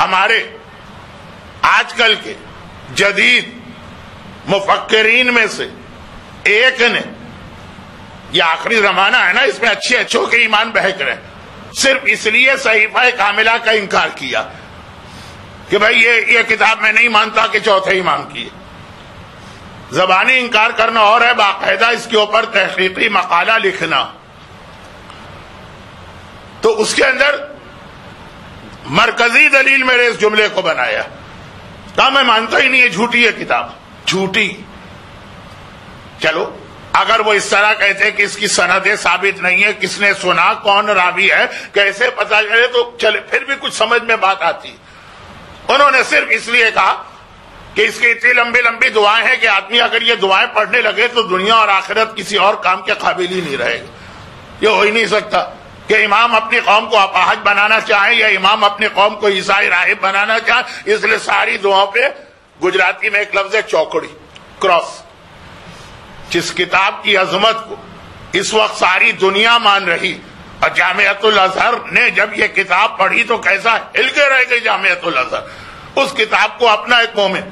ہمارے آج کل کے جدید مفکرین میں سے ایک نے، یہ آخری زمانہ ہے نا، اس میں اچھے اچھوں کے ایمان بہک رہے ہیں، صرف اس لیے صحیفہ کاملہ کا انکار کیا کہ بھائی یہ کتاب میں نہیں مانتا کہ چوتھے امام کی ہے۔ زبانی انکار کرنا اور ہے، باقاعدہ اس کے اوپر تحقیقی مقالہ لکھنا۔ تو اس کے اندر مرکزی دلیل میرے اس جملے کو بنایا، کہا میں مانتا ہی نہیں، یہ جھوٹی ہے کتاب، جھوٹی۔ چلو اگر وہ اس طرح کہتے کہ اس کی سندیں ثابت نہیں ہے، کس نے سنا، کون راوی ہے، کیسے پتہ چلے، تو چلے پھر بھی کچھ سمجھ میں بات آتی۔ انہوں نے صرف اس لیے کہا کہ اس کی اتنی لمبی لمبی دعائیں ہیں کہ آدمی اگر یہ دعائیں پڑھنے لگے تو دنیا اور آخرت کسی اور کام کے قابل ہی نہیں رہے گا۔ یہ ہو ہی نہیں سکتا کہ امام اپنی قوم کو اپاہج بنانا چاہیں یا امام اپنی قوم کو عیسائی راہب بنانا چاہیں، اس لیے ساری دعاؤں پہ گجراتی میں ایک لفظ ہے چوکڑی، کراس۔ جس کتاب کی عظمت کو اس وقت ساری دنیا مان رہی، اور جامعۃ الازہر نے جب یہ کتاب پڑھی تو کیسا ہل کے رہ گئی جامعۃ الازہر، اس کتاب کو اپنا ایک مومن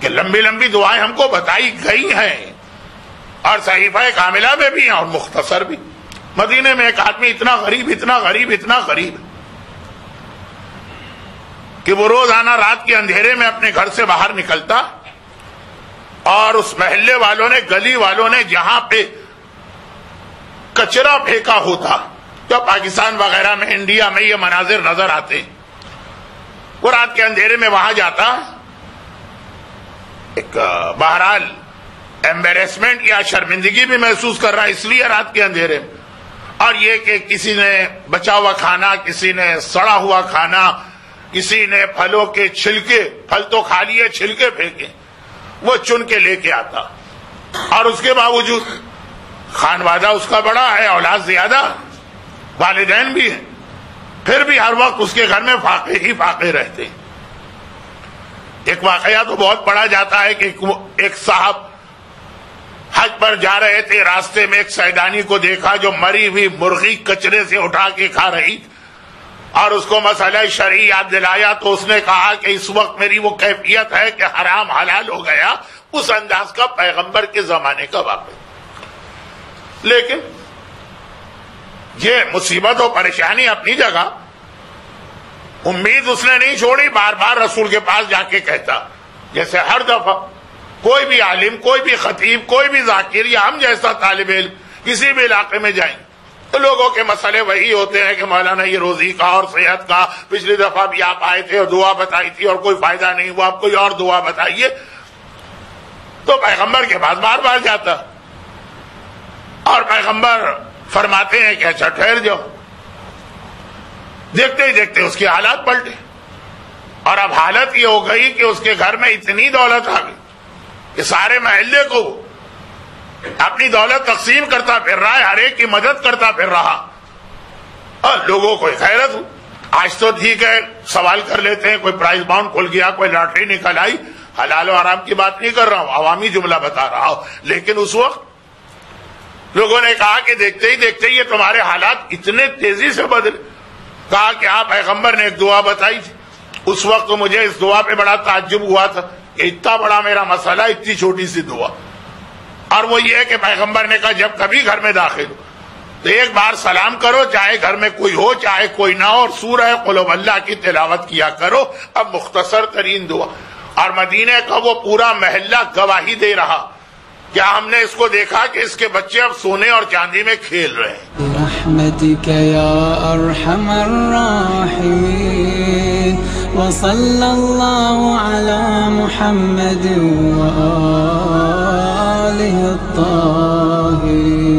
کہ لمبی لمبی دعائیں ہم کو بتائی گئی ہیں، اور صحیفہ کاملہ میں بھی ہیں اور مختصر بھی۔ مدینے میں ایک آدمی اتنا غریب اتنا غریب اتنا غریب کہ وہ روزانہ رات کے اندھیرے میں اپنے گھر سے باہر نکلتا، اور اس محلے والوں نے، گلی والوں نے جہاں پہ کچرا پھینکا ہوتا، تو پاکستان وغیرہ میں، انڈیا میں یہ مناظر نظر آتے ہیں، وہ رات کے اندھیرے میں وہاں جاتا، ایک بہرحال ایمبیرسمنٹ یا شرمندگی بھی محسوس کر رہا اس لیے رات کے اندھیرے میں، اور یہ کہ کسی نے بچا ہوا کھانا، کسی نے سڑا ہوا کھانا، کسی نے پھلوں کے چھلکے، پھل تو کھا لیے چھلکے پھینکے، وہ چن کے لے کے آتا، اور اس کے باوجود خانوادہ اس کا بڑا ہے، اولاد زیادہ، والدین بھی ہیں، پھر بھی ہر وقت اس کے گھر میں فاقے ہی فاقے رہتے ہیں۔ ایک واقعہ تو بہت پڑھا جاتا ہے کہ ایک صاحب حج پر جا رہے تھے، راستے میں ایک سیدانی کو دیکھا جو مری ہوئی مرغی کچرے سے اٹھا کے کھا رہی، اور اس کو مسئلہ شرعی یاد دلایا تو اس نے کہا کہ اس وقت میری وہ کیفیت ہے کہ حرام حلال ہو گیا، اس انداز کا پیغمبر کے زمانے کا واقعہ۔ لیکن یہ مصیبت و پریشانی اپنی جگہ، امید اس نے نہیں چھوڑی، بار بار رسول کے پاس جا کے کہتا، جیسے ہر دفعہ کوئی بھی عالم، کوئی بھی خطیب، کوئی بھی ذاکر یا ہم جیسا طالب علم کسی بھی علاقے میں جائیں تو لوگوں کے مسئلے وہی ہوتے ہیں کہ مولانا یہ روزی کا اور صحت کا، پچھلی دفعہ بھی آپ آئے تھے اور دعا بتائی تھی اور کوئی فائدہ نہیں ہوا، آپ کوئی اور دعا بتائیے۔ تو پیغمبر کے پاس بار بار جاتا، اور پیغمبر فرماتے ہیں کہ اچھا ٹھہر جاؤ۔ دیکھتے ہی دیکھتے اس کی حالات پلٹے، اور اب حالت یہ ہو گئی کہ اس کے گھر میں اتنی دولت آ گئی کہ سارے محلے کو اپنی دولت تقسیم کرتا پھر رہا ہے، ہر ایک کی مدد کرتا پھر رہا، اور لوگوں کو حیرت ہو۔ آج تو ٹھیک ہے سوال کر لیتے ہیں، کوئی پرائز باؤنڈ کھل گیا، کوئی لاٹری نکل آئی، حلال و حرام کی بات نہیں کر رہا ہوں، عوامی جملہ بتا رہا ہوں، لیکن اس وقت لوگوں نے کہا کہ دیکھتے ہی یہ تمہارے حالات اتنے تیزی سے بدلے۔ کہا کہ آپ پیغمبر نے ایک دعا بتائی تھی، اس وقت مجھے اس دعا پہ بڑا تعجب ہوا تھا کہ اتنا بڑا میرا مسئلہ، اتنی چھوٹی سی دعا، اور وہ یہ ہے کہ پیغمبر نے کہا جب کبھی گھر میں داخل ہو تو ایک بار سلام کرو، چاہے گھر میں کوئی ہو چاہے کوئی نہ ہو، اور سورہ قل هو اللہ کی تلاوت کیا کرو۔ اب مختصر ترین دعا، اور مدینے کا وہ پورا محلہ گواہی دے رہا، کیا ہم نے اس کو دیکھا کہ اس کے بچے اب سونے اور چاندی میں کھیل رہے ہیں۔ برحمتک یا ارحم الراحمین، وصلی اللہ علی محمد وآلہ الطاہرین۔